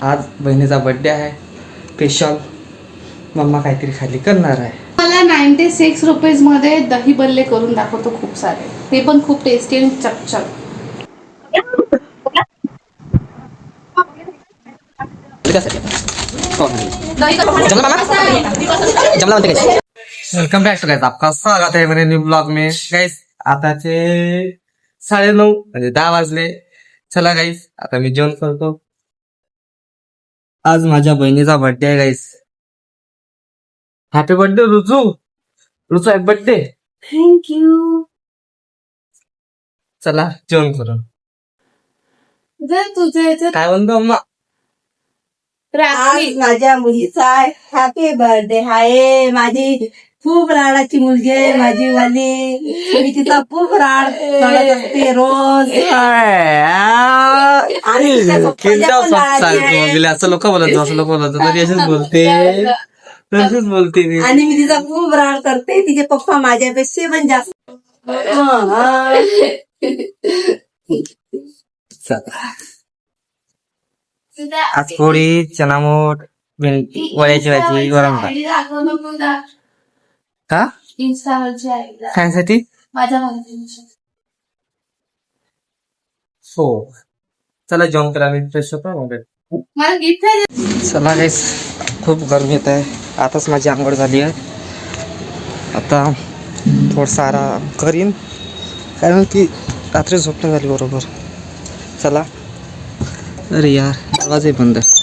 आज बहिणीचा बर्थडे आहे. स्पेशल मम्मा काहीतरी खाली करणार आहे. मला 96 रुपीज मध्ये दही बल्ले करून दाखवतो खूप सारे. ते पण खूप टेस्टी आणि चकचक. वेलकम बॅक टू गाइस, आपका स्वागत है मेरे न्यू ब्लॉग में. गाइस आताचे 9:30 म्हणजे 10 वाजले. चला गाइस आता मी जेवण करतो. आज माझ्या बहिणीचा बर्थडे आहे गाइस. हॅपी बर्थडे रुजू. रुजू हॅपी बर्थडे. थँक्यू. चला जेवण करू. तुझ्या काय म्हणतो अम्मा? आज माझ्या मुलीचा हॅपी बर्थडे आहे. माझी खूप लाडाची मुलगी आहे माझी वाली. मी तिचा खूप लाड करत असते रोज. आणि तिच्या पप्पाच्या पण लाडाची आहे. असं लोक बोलत तरी असेच बोलते. तशीच बोलते मी. आणि मी तिचा खूप लाड करते. तिचे पप्पा माझ्यापेक्षा पण जास्त. आज पोळी, चनामोट, वड्याची भाजी, वरण भात. का खाण्यासाठी? माझ्या हो. चला जेवण करा. मी फ्रेश होतो. मला गिफ्ट. चला गाईस खूप गरमी येत आहे. आताच माझी आंघोळ झाली आहे. आता थोडासा आराम करीन कारण की रात्री झोपणं झाली बरोबर. चला. अरे यार दरवाजे बंद आहे.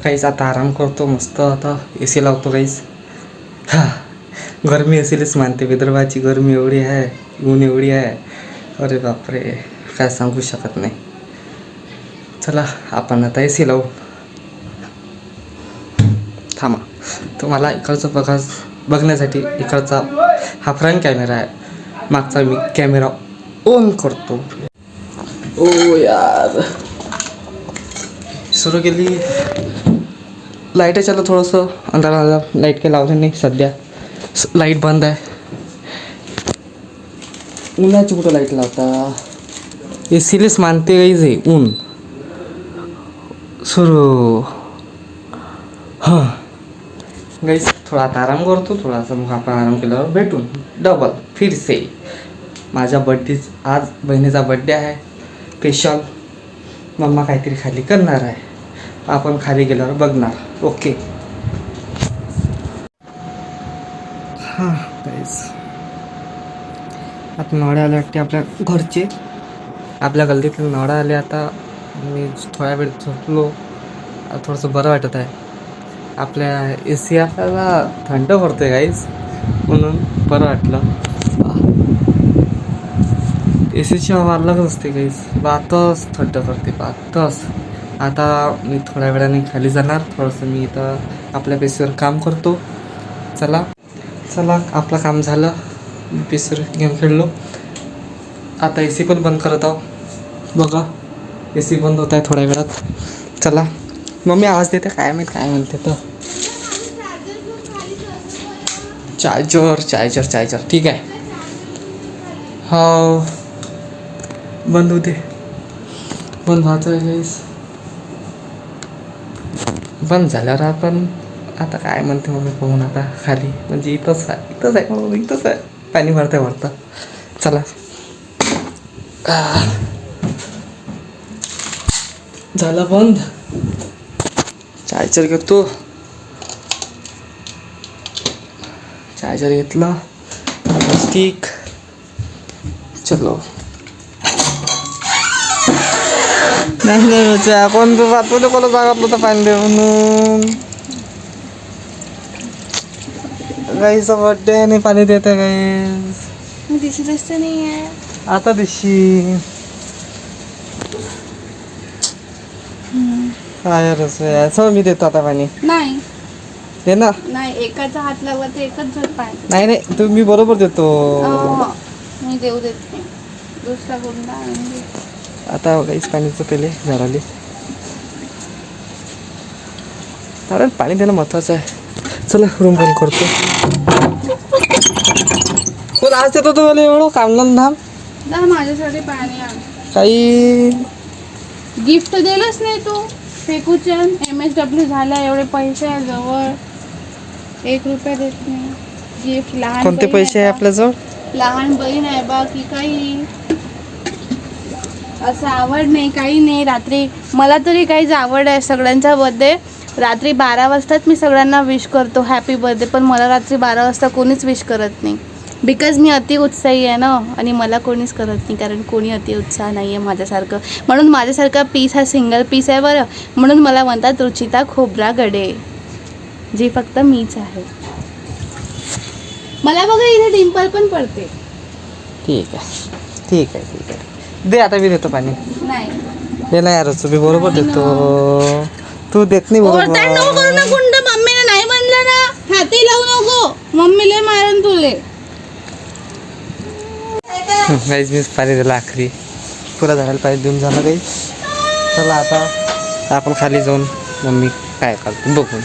काहीच आता आराम करतो मस्त. आता AC लावतो काहीच. हा गरमी असेलच मानते. विदर्भाची गरमी एवढी आहे, ऊन एवढी आहे. अरे बापरे काय सांगू शकत नाही. चला आपण आता AC लावू. थांबा तुम्हाला इकडचं बघण्यासाठी इकडचा हा फ्रंट कॅमेरा आहे. मागचा मी कॅमेरा ऑन करतो. ओ यार सुरू केली. लाईट चालू थोडंसं अंधारा. लाईट काही लावलं नाही सध्या. लाईट बंद आहे. उन्हाची कुठं लाईट लावता. ACलेच मानते गाईज आहे. ऊन सुरू. हां गाईज थोडा आता आराम करतो. थोडासा मग आपण आराम केल्यावर भेटून डबल फिर से. माझ्या आज बहिणीचा बर्थडे आहे. स्पेशल मम्मा काहीतरी खाली करणार आहे. आपण खाली गेल्यावर बघणार. ओके. हां गाईज आता नवडे आले वाटते आपल्या घरचे. आपल्या गल्लीतले नवडे आले. आता मी थोड्या वेळ झोपलो. थोडंसं बरं वाटत आहे. आपल्या AC आपल्याला थंड पडते गाईज म्हणून बरं वाटलं. ACची हवा अलगच असते गाईज. बातच थंड पडते बातच. आता मी थोड्या वेळाने खाली जाणार. थोडंसं मी इथं आपल्या PCवर काम करतो. चला आपलं काम झालं. मी PCवर गेम खेळलो. आता AC पण बंद करत आहो. बघा AC बंद होत आहे थोड्या वेळात. चला मम्मी आवाज देते काय माहीत काय म्हणते. तर चार्जर ठीक आहे. हो बंद होते. बंद व्हायचं आहे गाईस. बंद झाल्यावर आपण आता काय म्हणते मम्मी पाहून आता खाली म्हणजे इथंच आहे पाणी भरता. चला झाला बंद. चार्जर घेतो. चार्जर घेतला. स्टिक. चलो नाही कोण तुला कोणा सांगितलं होतं पाणी दे म्हणून. गाईचा बर्थडे आणि पाणी देते गाईस. दिसत नाही आहे आता दिशी काय रस मी देतो आता पाणी. नाही दे ना. नाही एकाचा हात लागला तर एकच जर पाणी. नाही तू मी बरोबर देतो. मी देऊ देत नाही. दुसरा गुंडा आता गाईस पाणीचं पेले झाडाले. कारण पाणी देणं महत्वाचं आहे. चला रूम बंद करतो. कोण आज देतो तुम्हाला एवढं कामलं धाम? माझ्यासाठी पाणी आण. काही गिफ्ट दिलंच नाही तू. फेकूचन MSW झाला, एवढे पैसे आहे जवळ, 1 रुपया देत नाही. गिफ्ट लहान कोणते पैसे आहे आपल्याजवळ? लहान बहीण आहे बा की काही असं आवड नाही, काही नाही. रात्री मला तरी काहीच आवड आहे. सगळ्यांचा बर्थडे रात्री 12 वाजताच मी सगळ्यांना विश करतो हॅपी बर्थडे, पण मला रात्री 12 वाजता कोणीच विश करत नाही. बिकॉज मी अति उत्साही आहे ना, आणि मला कोणीच करत नाही, कारण कोणी अति उत्साह नाही आहे माझ्यासारखं. म्हणून माझ्यासारखा पीस हा सिंगल पीस आहे बरं. म्हणून मला म्हणतात रुचिता खोबरा गडे, जी फक्त मीच आहे. मला बघा इथे डिंपल पण पडते. ठीक आहे ठीक आहे ठीक आहे. दे आता, मी देतो पाणी. नाही दे ना यार, तुम्ही बरोबर देतो. तू देत नाही ओरताड नको बरोबर. करू ना गुंड. मम्मीने नाही म्हणलं ना हाती लावू नको, मम्मीले मारून तुले. गाईज मी पाणी दिलं आखरी. पुरा झाडाला पाणी देऊन झालं काही. चला आता आपण खाली जाऊन मम्मी काय करते बघून.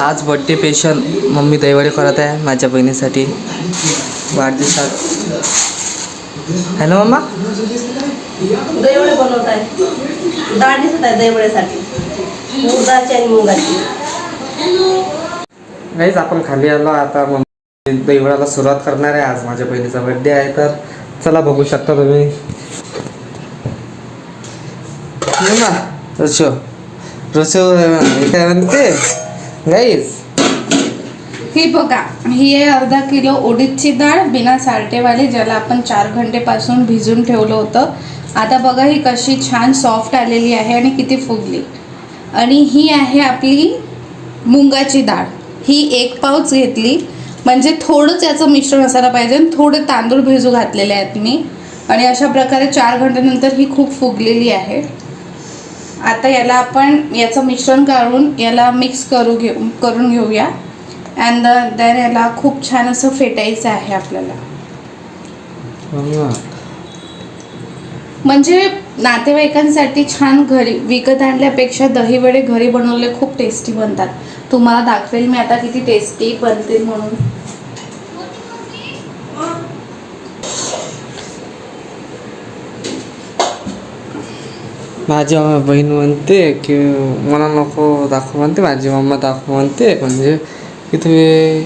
आज बड्डे स्पेशल मम्मी दहीवडे करत आहे माझ्या बहिणीसाठी वाढदिवसात. है ना मम्मा? दहीवडे बनवत आहे. डाळ दिसत आहे दहीवड्यासाठी, मुगाची आणि मुगाची. गाईज आपण खाली आलो. आता मम्मी दहीवड्याला सुरुवात करणार आहे. आज माझ्या बहिणीचा बड्डे आहे, तर चला बघू शकता तुम्ही. ना रचो रचो काय म्हणते गाईज. ही बघा, ही आहे अर्धा किलो उडीदची डाळ बिना साल्टेवाली, ज्याला आपण 4 घंटेपासून भिजून ठेवलं होतं. आता बघा ही कशी छान सॉफ्ट आलेली आहे आणि किती फुगली. आणि ही आहे आपली मुंगाची डाळ. ही 1 पाऊच घेतली, म्हणजे थोडंच याचं मिश्रण असायला पाहिजे. थोडे तांदूळ भिजू घातलेले आहेत मी, आणि अशा प्रकारे 4 घंट्यानंतर ही खूप फुगलेली आहे. आता याला आपण याचं मिश्रण काढून याला मिक्स करून घेऊया. अँड देन याला खूप छान असं फेटायचं आहे आपल्याला. म्हणजे नातेवाईकांसाठी छान घरी विकत आणल्यापेक्षा दहीवडे घरी बनवले खूप टेस्टी बनतात. तुम्हाला दाखवेल मी आता किती टेस्टी बनते म्हणून. माझी बहीण म्हणते की मला नको दाखव म्हणते, माझी मम्मा दाखव म्हणते. म्हणजे की तुम्ही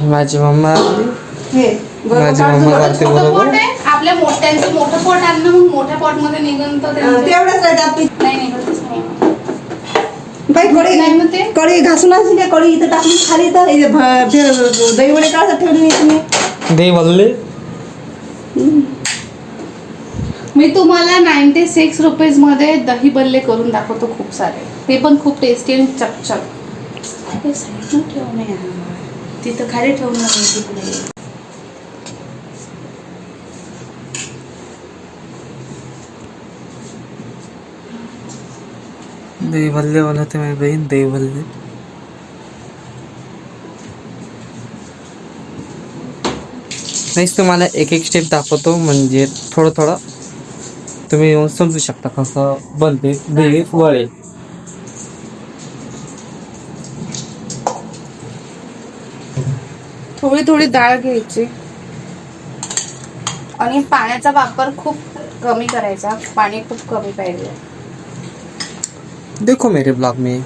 माझी मम्मा म्हणते बरोबर. आपल्या मोठ्यांचं मोठं पोट आणणं, मग मोठ्या पॉट मध्ये निघून तर नाही निघतच नाही. बाई कढई घासून असली काय, कढई इथं टाकून खाली तर दहीवडे काढता ठेवली तुम्ही. दही बोलले मी तुम्हाला 96 रुपीज मध्ये दही बल्ले करून दाखवतो खूप सारे. ते पण खूप टेस्टी आणि चकचक. ते साईडला ठेव नाही, तिथं खाली ठेवून नाही. दही भल्ले बनवते माझी बहीण. दही भल्ले नाहीच, तुम्हाला एक एक स्टेप दाखवतो, म्हणजे थोडं थोडं तुम्ही येऊन समजू शकता कसं बनते दही वडे. थोडी थोडी डाळ घ्यायची आणि पाण्याचा वापर खूप कमी करायचा. पाणी खूप कमी पाहिजे. देखो मेरे ब्लॉग में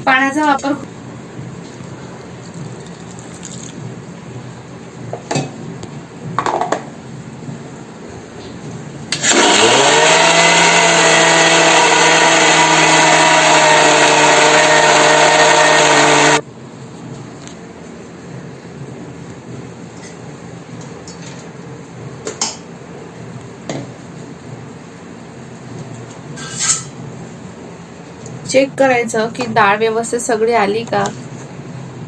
पाण्याचा वापर चेक करायचं की डाळ व्यवस्थित सगळी आली का.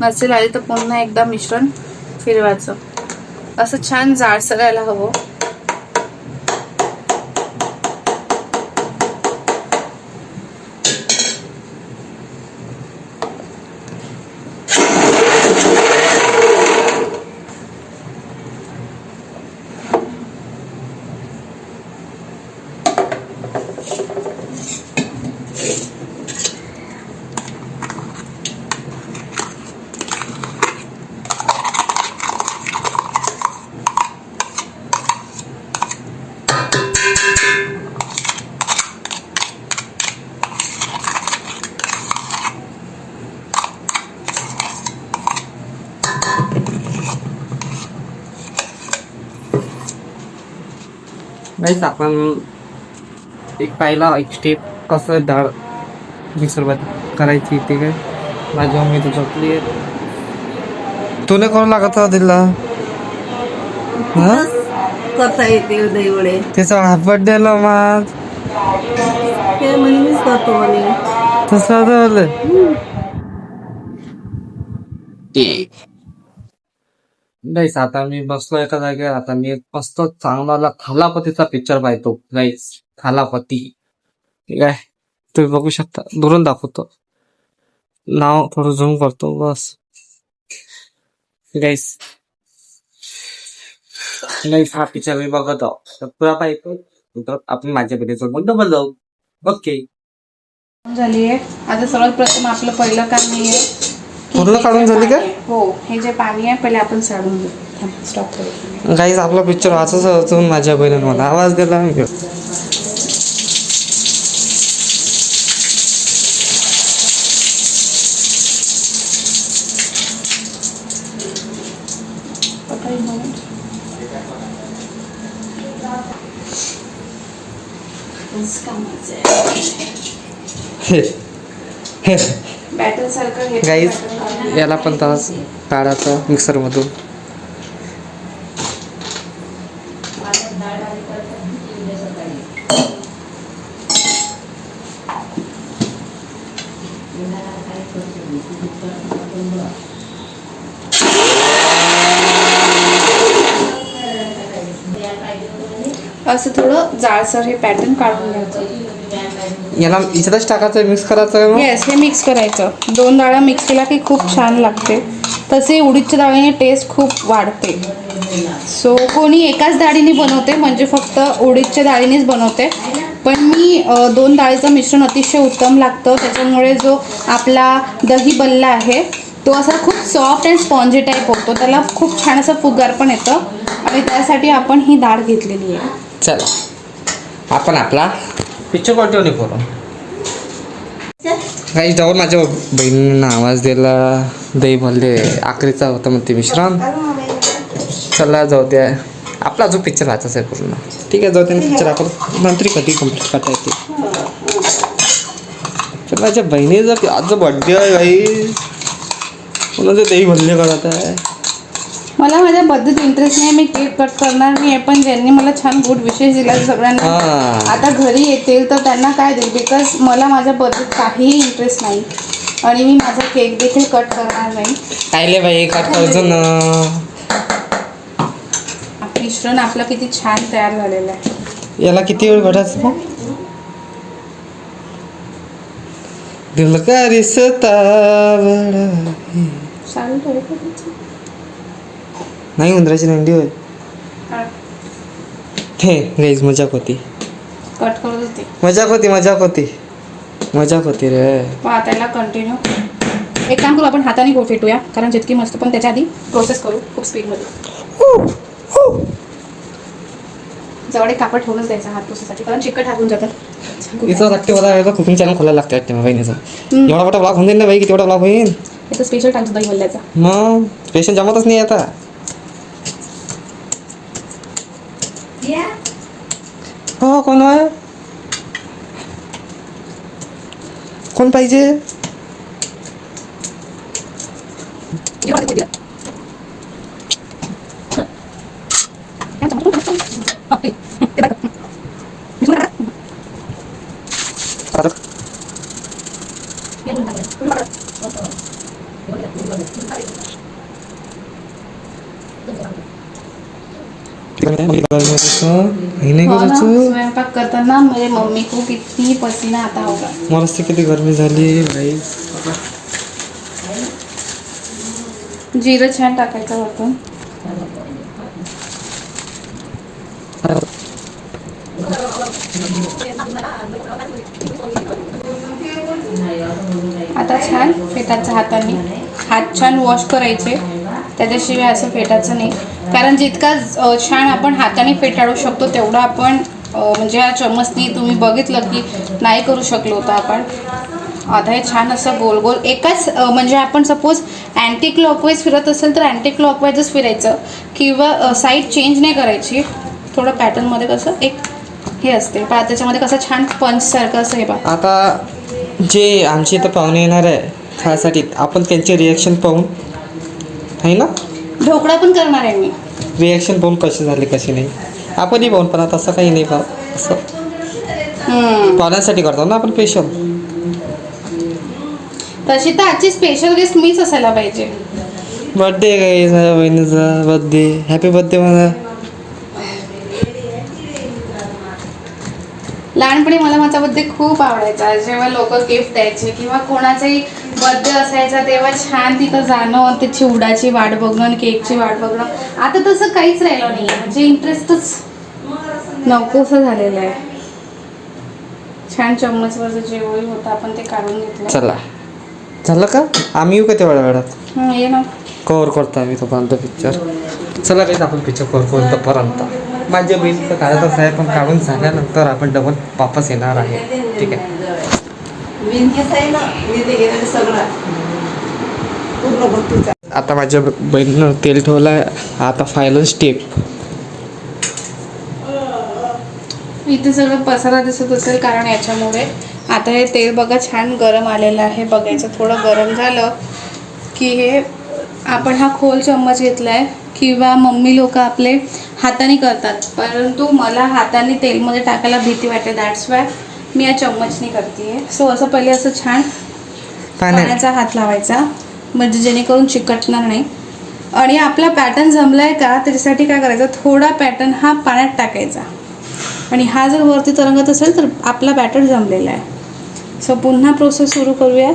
नसेल आली तर पुन्हा एकदा मिश्रण फिरवायचं. असं छान जाडसर यायला हवं. गाईस आपण एक पाहिला एक स्टेप कसं डाळ मिक्सरमध्ये करायची ते काय माझी मम्मी तर झोपली आहे. तुला करू लागत दिला हा करता येते दही वडे त्याचा बर्थडेला माझ ते म्हणे मीच करतो म्हणे. तसं झालं गाईस. आता मी बसलो एका जागेवर. आता मी एक मस्त चांगला थालापतीचा पिक्चर पाहतो गाईस. थालापती ठीक आहे तुम्ही बघू शकता. दुरून दाखवतो नाव थोडं झूम करतो बस गाईस. गाईस हा पिक्चर मी बघत आहो तर पुरा पाहतो तर आपण माझ्या व्हिडिओ डबल जाऊ. ओके झाली आहे. आता सर्वात प्रथम आपलं पहिलं काम हे आहे की पूर्ण हे काढून जे झाली का? पाणी आहे, हो हे जे पाणी आहे पहिले आपण साडून घेऊ. स्टॉप करू. गाईस आपला पिक्चर वाचच वाचून माझ्या बहिणीने मला आवाज दिला. बॅटर सारखं हे गाईस pattern काढून याला पण तास काढायचा मिक्सर मधून. असं थोडं जाडसर हे पॅटर्न काढून घ्यायचं. याला याच्यातच टाकायचं मिक्स करायचं. येस हे मिक्स करायचं. 2 डाळ्या मिक्स केला की खूप छान लागते. तसे उडीदच्या डाळीने टेस्ट खूप वाढते. सो कोणी एकाच डाळीने बनवते म्हणजे फक्त उडीदच्या डाळीनेच बनवते. पण मी 2 डाळीचं मिश्रण अतिशय उत्तम लागतं. त्याच्यामुळे जो आपला दही बल्ला आहे तो असा खूप सॉफ्ट अँड स्पॉन्जी टाईप होतो. त्याला खूप छान असं फुगार पण येतं आणि त्यासाठी आपण ही डाळ घेतलेली आहे. चला आपण आपला पिक्चर कंटिन्यू करू. काही जाऊन माझ्या बहिणीनं आवाज दिला. दही भरले आखरीचा होता मग ते मिश्रण. चला जाऊ द्या आपला जो पिक्चर वाचायचा आहे पूर्ण. ठीक आहे जाऊ द्या पिक्चर आपण नंतर कधी कम्प्लीट करता येते. तर माझ्या बहिणीचा आज बर्थडे आहे काही म्हणून ते दही भरले करत आहे. मला माझ्या बर्थडेत इंटरेस्ट नाही. मी केक कट करणार नाही आहे. पण ज्यांनी मला छान गुड विशेष दिला सगळ्यांना आता घरी येतील तर त्यांना काय देईल. बिकॉज मला माझ्या बर्थडेत काहीही इंटरेस्ट नाही आणि मी माझा केक देखील कट करणार नाही. कायले बाई कट करतो ना. मिश्रण आपलं किती छान तयार झालेलं आहे. याला किती वेळ भरायचं मग. दिल का रिश्ता बडा चालू ठेव. नाही उंदराची नंडी होय. हे गाईज मजाक होती. कट करत होते. मजाक होती रे. त्याला कंटिन्यू एक काम करू आपण हाताने गो फेटूया कारण जितकी मस्त पण त्याच्या आधी प्रोसेस करू खूप स्पीडमध्ये. जवळ एक कापड ठेवूनच द्यायचा हात प्रोसेससाठी कारण चिकट हातून जातात. इथं लागते मला कुकिंग चॅनल खोलायला लागते वाटते बहिणीचा. एवढा मोठा ब्लॉग होऊन जाईल ना बाई. किती मोठा ब्लॉग होईल. याचा स्पेशल टाइम दही वल्ल्याचा. मग स्पेशल जमतच नाही आता. हो कोण आहे कोण पाहिजे. स्वयंपाक करताना मेरे मम्मी को किती पसीना आता होगा. मला किती गरमी झाली भाई. जिरं छान टाकायचं वरतून. आता छान फेटायचं हाताने. हात छान वॉश करायचे त्याच्याशिवाय असं फेटायचं नाही कारण जितका छान आपण हाताने फेटाळू शकतो तेवढं आपण म्हणजे या चम्मचनी तुम्ही बघितलं की नाही करू शकलो होतं आपण. आता हे छान असं गोल गोल एकाच म्हणजे आपण सपोज अँटी क्लॉकवाईज फिरत असेल तर अँटी क्लॉकवाईजच फिरायचं किंवा साईड चेंज नाही करायची. थोडं पॅटर्नमध्ये कसं एक हे असते पहा, त्याच्यामध्ये कसं छान स्पंज सारखं असं हे पहा. आता जे आमचे इथं पाहुणे येणार आहे खाण्यासाठी, आपण त्यांचे रिॲक्शन पाहून आहे ना, ढोकळा पण करणार आहे मी. रिॲक्शन पाहून कसे झाले कसे नाही आपणही पाहून, पण आता असं काही नाही पा असं पाहुण्यांसाठी करतो ना आपण स्पेशल. तशी तर आजची स्पेशल गेस्ट मीच असायला पाहिजे. बर्थडे काही माझ्या बहिणीचा बर्थडे, हॅपी बर्थडे मला. लहानपणी मला माझा बर्थडे खूप आवडायचा. जेव्हा लोक गिफ्ट द्यायचे किंवा कोणाचाही बर्थडे असायचा तेव्हा छान तिथं जाणं, ते चिवडाची वाट बघणं आणि केकची वाट बघणं. आता तसं काहीच राहिलं नाही आहे, म्हणजे इंटरेस्टच नकोसं झालेलं आहे. छान चम्मचवरचं जेवढी होतं आपण ते काढून घेतलं. चला झालं का, आम्ही येऊ का तेवढ्या वेळात? ये ना. कव्हर करतो आम्ही तोपर्यंत पिक्चर. चला काही आपण पिक्चर कव्हर करून तोपर्यंत माझ्या बहिणीचं काढतच आहे, पण काढून झाल्यानंतर आपण डबल वापस येणार आहे. ठीक आहे. आता माझ्या बहिणीनं तेल ठेवलं आहे. आता फायनल स्टेप. इथे सगळं पसारा दिसत असेल कारण याच्यामुळे. आता हे तेल बघा छान गरम आलेलं आहे. बघायचं थोडं गरम झालं की हे आपण हा खोल चम्मच घेतला आहे, किंवा मम्मी लोक आपले हाताने करतात, परंतु मला हाताने तेलमध्ये टाकायला भीती वाटते. दॅट्स वाय मी या चम्मचने करते आहे. सो असं पहिले असं छान पाण्याचा हात लावायचा, म्हणजे जेणेकरून चिकटणार नाही. आणि आपला पॅटर्न जमला आहे का त्याच्यासाठी काय करायचं, थोडा पॅटर्न हा पाण्यात टाकायचा, आणि हा जर वरती तरंगत असेल तर आपला बॅटर जमलेला आहे. सो पुन्हा प्रोसेस सुरू करूया.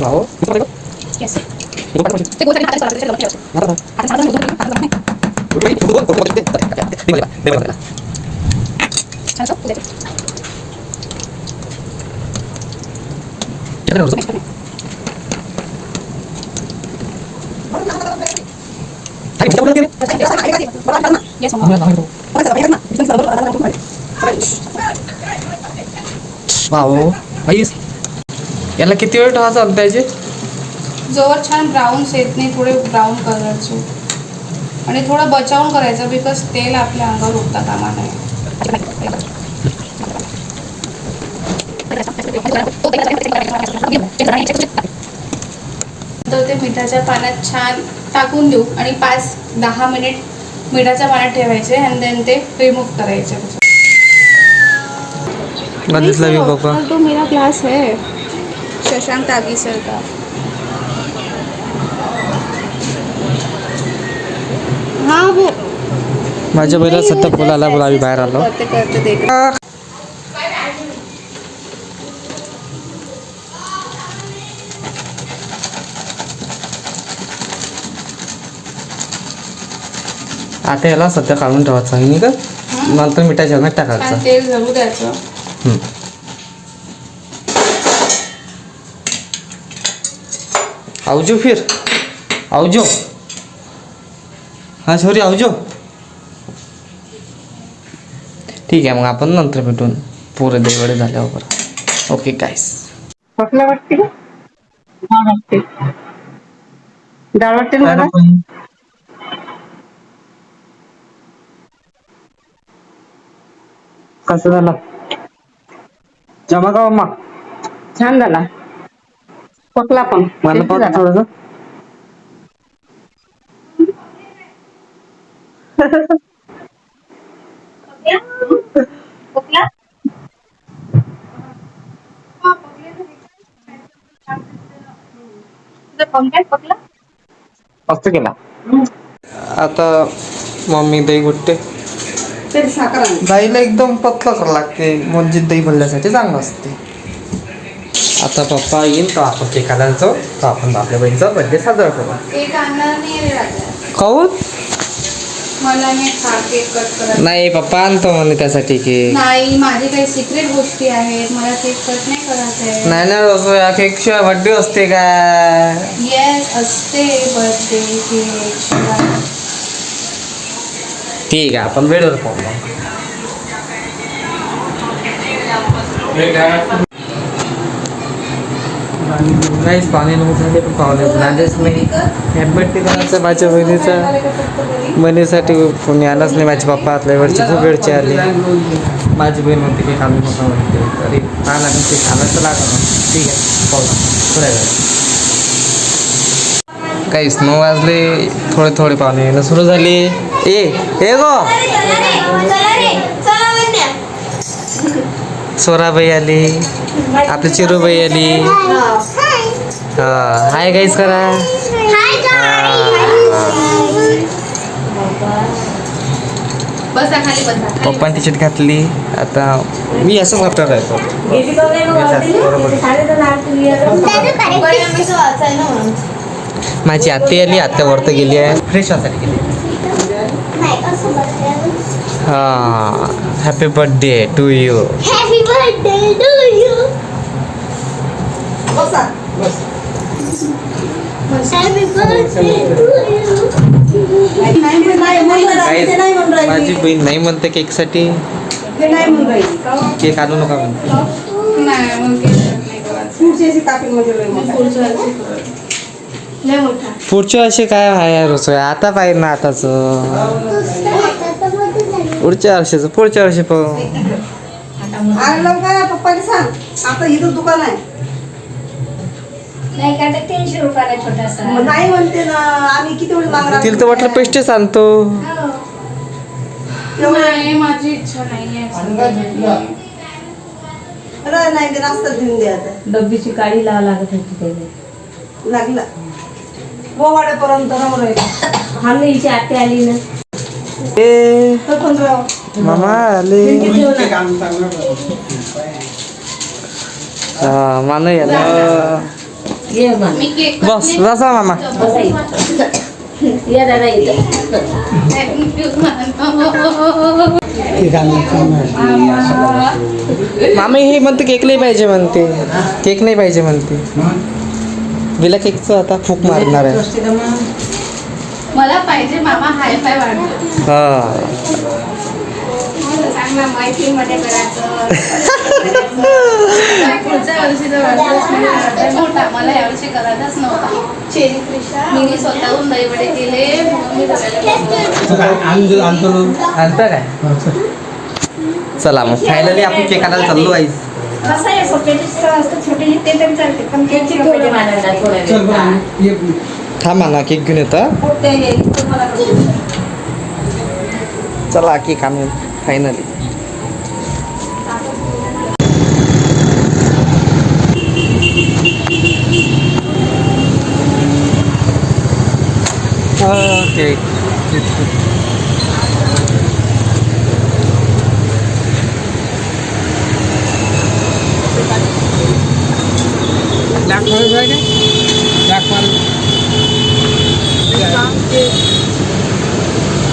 हो येस भाऊ याला किती वेळ ठेवायचं अंदाजे? जोवर छान ब्राऊन येत नाही, थोडे ब्राऊन कलरचे, आणि थोडं बचावून करायचं बिकॉज तेल आपल्या अंगावर उठता कामा नये. तर ते मिठाच्या पाण्यात छान टाकून देऊ आणि 5-10 मिनिट मिठाच्या पाण्यात ठेवायचे आणि देन ते रिमूव्ह करायचे. तो मेरा क्लास है शशांक तागी सर का. हाँ वो माझ्या बहिणीला सध्या बोलायला बोलावी बाहेर आलो. करते करते देख. आता याला सध्या काढून ठेवायचं आहे का, नंतर मिठाच्या ह्याच्यात टाकायचं. तेल जरूर द्यायचं. आवजो फिर आवजो. हा सॉरी आवजो. ठीक आहे, मग आपण नंतर भेटून पुरे देवडे झाल्यावर. ओके गाईस. कसलं वाटते का? डाळ वाटते. डाळ वाटते ना दादा? कसं झालं जमा का मम्मा? छान झाला. पकला पण मला पण थोडंसं मस्त केला. आता मम्मी दही गुट्टे दहीला एकदम पतला करावं लागते, म्हणजे दही भरल्यासाठी चांगलं असते. आता पप्पा येईल तर आपण केक आणायला जाऊ, तर आपण आपल्या बहिणीचा बर्थडे साजरा करू. केक आणणार नाही रे राजा. खाऊन मला नाही हा केक कट करायचा. नाही पप्पा आणतो म्हणे त्यासाठी केक. नाही, माझी काही सिक्रेट गोष्टी आहेत, मला केक कट नाही करायचं आहे. नाही ना रोजो, या केकशिवाय बर्थडे असते काय? येस असते बर्थडे केक शिवाय. ठीक आहे आपण वेळेवर पाहू. काहीच पाणी नव्हतं पण पाहुणे आलेच नाही. बड्डे करायचं माझ्या बहिणीचा बहिणीसाठी कोणी आलाच नाही. माझे पप्पा आपल्या वेळची खूप वेळची आली. माझी बहीण म्हणते की आम्ही मोठा म्हणते तरी काय लागेल ते खायला तर लागलं. ठीक आहे पाहू थोड्या वेळ. काहीच 9 वाजले. थोडे पाहुणे येणं सुरू झाले. ए गो सोराबाई आली, आपली चिरूबाई आली. हाय गाईस करा. बसा खाली बसा. पप्पाने टी-शर्ट घातली. आता मी असंच वाटत राहतो. माझी आत्ती आली. आत्या वरती गेली आहे फ्रेश व्हायसाठी गेली. हा happy birthday to you. Happy birthday to you. बसा. Happy birthday to you. नाही म्हणून राहिली. माझी बहीण नाही म्हणते केकसाठी. ते नाही म्हणून राहिली. केक आणू नका म्हणते. नाही मग नाही करायचं. पुढची अशी तापीमध्ये लय मोठा. पुढच्या वर्षी करू. लय मोठा. पुढच्या वर्षी काय आहे रोज आता पाहिजे ना आताच. पुढच्या वर्षीचं पुढच्या वर्षी पाहू. आणलं काय पप्पाने सांग. आता इथं दुकान आहे. नाही का 300 रुपयाला छोटासा. मग नाही म्हणते ना आम्ही किती वेळ मागणार. तिला तर वाटलं पेस्टेच आणतो. नाही माझी इच्छा नाहीये. नाही ते नाश्ता देऊन द्या आता. डब्बीची काळी लावा लागत होती त्याने. लागला गोवाड्यापर्यंत राहून राहिला. हा ना हिची आत्या आली ना. ए तर पण राव मामा आले. मान याला. ये मा मी केक बस बसा मामा. बसा इथं. या दादा इथं. मामा हे म्हणते केक नाही पाहिजे म्हणते. केक नाही पाहिजे म्हणते. विला केकचं आता फूक मारणार आहे. मला पाहिजे मामा हाय फाय वाढतो. हा चांगला मैत्रीमध्ये करायचं. पुढच्या वर्षीचा वाढदिवस म्हणजे मोठा. मला यावर्षी करायचाच नव्हता. मी स्वतःहून दहीवडे केले म्हणून मी आणता काय. चला मग फायनली आपण केक आणायला चाललो आहे. कसं आहे सोपेचं असतं छोटे ते तरी चालते पण केकची कपडे मारायला थोडा वेळ. थांबा ना केक घेऊन येतं. चला केक आणून फायनली. ओके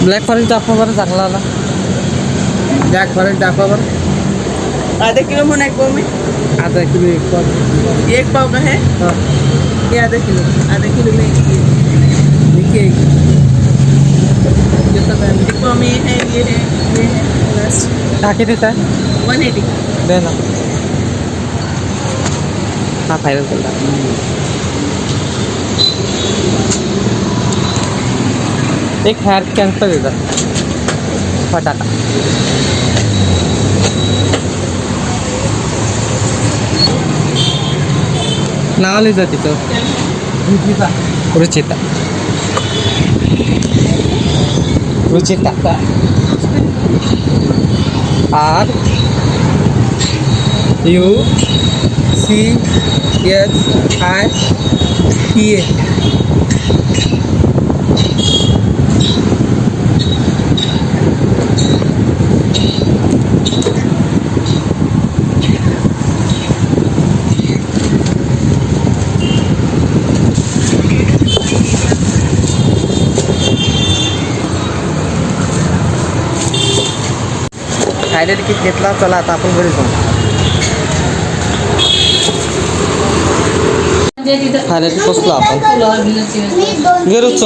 ब्लॅक फॉरेस्ट दाखवा बरं चांगला आला. ब्लॅक फॉरेस्ट दाखवा बरं. आधा किलो म्हणून एक पाव मी. आधा किलो एक पाव का है हाँ. ये आधा किलो में देखिए एक पाव में ये है बस हा किती आहे 180. दे ना. हा फायनल केला. एक हॅट कॅन्सल देतात फटाका. नाव लिहिजा तिथं. Ruchita. Ruchita RUCHITA. Finally kit घेतला. चला आता आपण घरी जाऊ. खाली पोचलो आपण गेरूच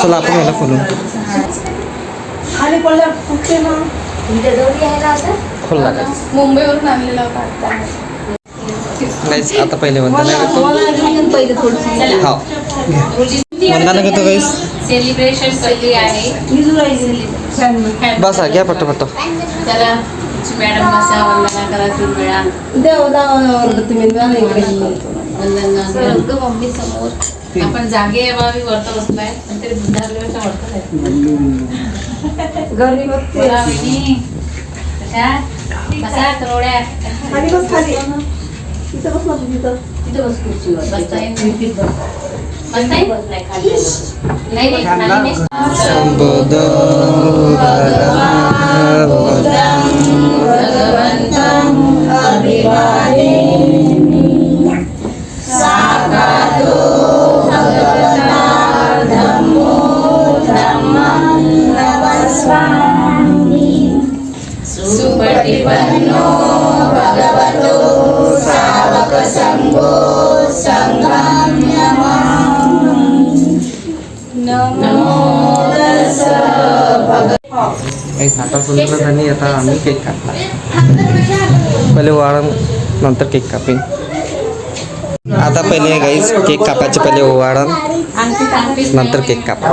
चला आपण याला खोलून खाली पडलं फुटते ना. खोलला मुंबईवरून आणलेला होता आता. गाईस आता पहिले वंदना घेतो हा वंदना घेतो गाईस सेलिब्रेशन केली आहे. बसा घ्या पट्ट पट्ट चला मॅडम बसा वंदना करा 3 वेळा. तुम्ही मम्मी समोर आपण जागे यावी वरत बसलाय पण तरी बुद्धारल्याच्या वरत आहे. गरमी बघते. बोला वहिनी कशा बसा तरोड्या खाली बस खाली. तिथं बस ना तू तिथं. तिथं बस खुर्चीवर. बसताय बसताय बसलाय खाली. नाही नाही खाली नाही. सुपटिपन्नो भगवतो सावक संगो संघं नमो तस्स काही साखर सुंदर झाली आता आम्ही केक कापला पहिले ओवाळण नंतर केक कापेन आता पहिले गाईस केक कापायचे पहिले ओवाळण नंतर केक कापा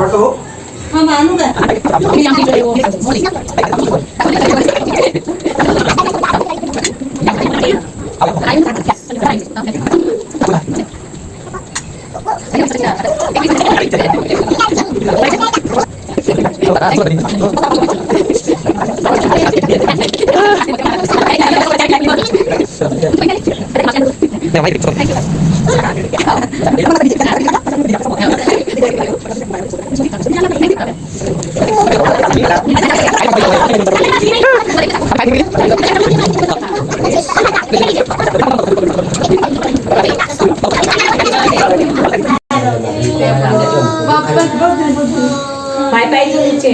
पाय पाय जोडीचे.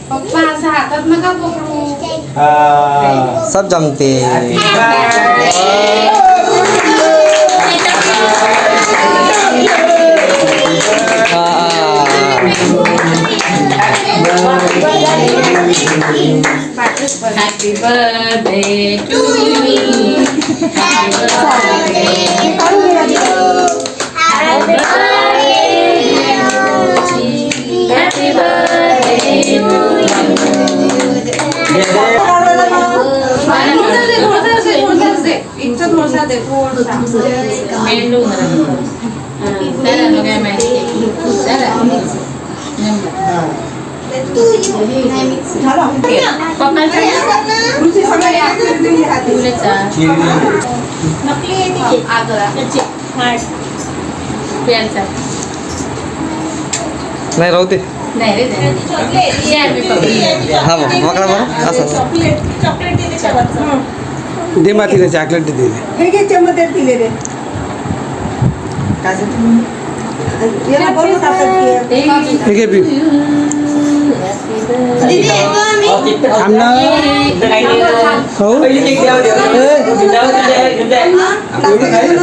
पप्पा असं हातात नका पकडू. सब जमते Happy birthday to me. Happy birthday to you. Happy birthday to you. थोड़ा दे मेंडू चला लोग मैं चला पप्पा नाही राहू दे नाही रे हा पकडा बरं असं दे मातीला चॉकलेट दे हे घे चमच दिले रे. याला बरोबर टाकत हे घे पी आमना हो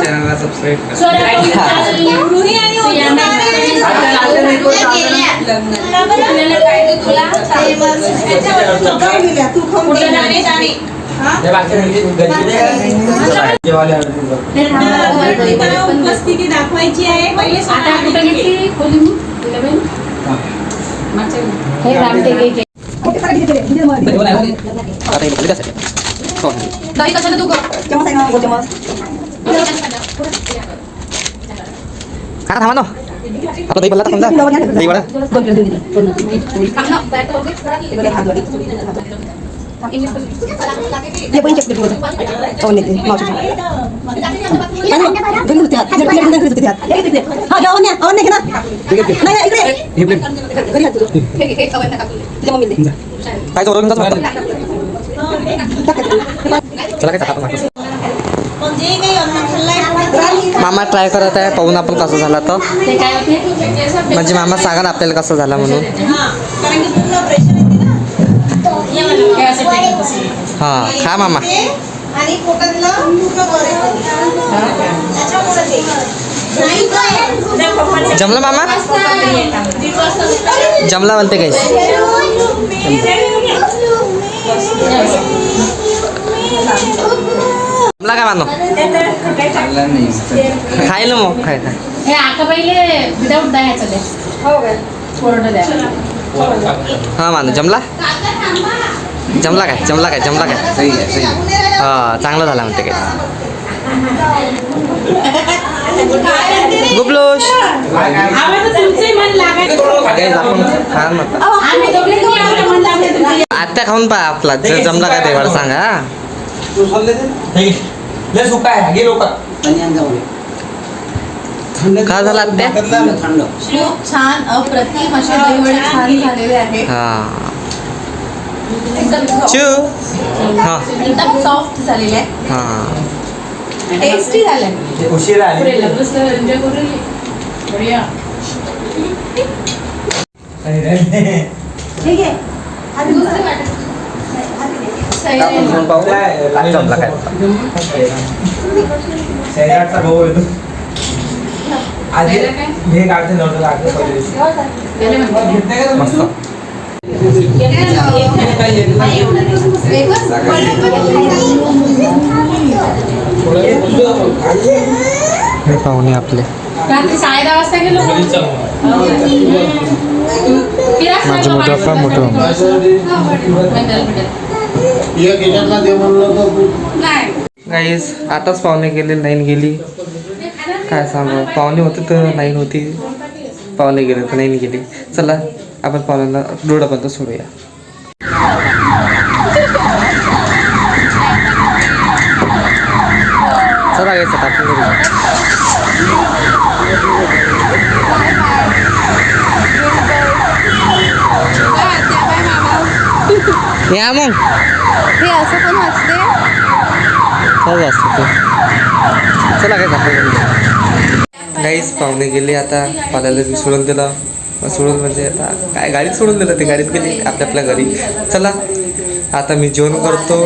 चॅनलला सबस्क्राईब उपस्थिती दाखवायची आहे. पहिले आता कुठे घेतली खोली मी हे रामटे घे दही कशाला तू खा थांबा ना आपण दही पडला समजा दही वडा हे पण चेक करू हो नेते मावशी हा जाऊ ना और नाही ना नाही इकडे हे प्लेट घरी हात तुझं तुझ्या मम्मी दे काय चोरून जातो चला काय आपण जे काही अन्न खाल्लाय मामा ट्राय करत आहे, पाहून आपण कसं झाला तर. ते काय होते म्हणजे मामा सांगा ना आपल्याला कसं झाला म्हणून. हे असं टेकत असेल. हा खा मामा. आणि पोटातलं पूर्ण बरं जमला मामा, जमला म्हणते काही. जमला काय मानो, खायला मग खाय खाय. हे आका पहिले विदाऊट द्यायचं ते कोरडं द्या. हा मानो जमला, जमला काय, जमला काय, जमला काय. हा चांगलं झालं म्हणते काय. गुबलोश आत्या खाऊन पहा आपला जमला काय ते सांगा. काय झालं आत्या. खूप छान अप्रतिम असे दहीवडे छान झालेले आहे. हा एकदम चू. हा एकदम सॉफ्ट झालेले आहे. हा टेस्टी झाले. उशिरा आली. ठीक आहे जमला काय. सैराटचा भाऊ येतो. आधी हे काढते नव्हतं लागते पहिल्या दिवशी. मस्त. हे पाहुणे आपले. रात्री 10:30 वाजता गेलो. माझे मोठे पप्पा मोठे मम्मा. गाईस आताच पाहुणे गेले, लाईन गेली. काय सांगू, पाहुणे होते तर लाईन होती, पाहुणे गेले तर लाईन गेली. चला आपण पाहुण्याला रोडापर्यंत सोडूया. चला गाईस आता आपण घरी. या मग हे असं पण वाचते. सहज असतं ते. चला काय आपण गाईस पाहुणे गेले. आता पाल्याला मी सोडून दिलं. सोडून म्हणजे आता काय गाडीत सोडून दिलं, ते गाडीत गेली आपल्या आपल्या घरी. चला आता मी जेवण करतो.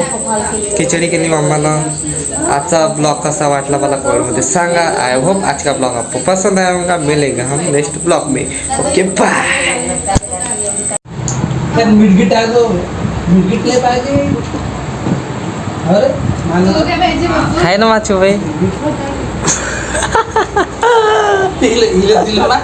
खिचडी केली मम्मानं. आजचा ब्लॉग कसा वाटला मला कमेंटमध्ये सांगा. आय होप आज का ब्लॉग आपको पसंद आया होगा. मिलेंगे हम नेक्स्ट ब्लॉग में. Okay bye. मिडगी टाकतो, मिडगी पाहिजे. अरे आहे ना माचू भाई. दिलं ना.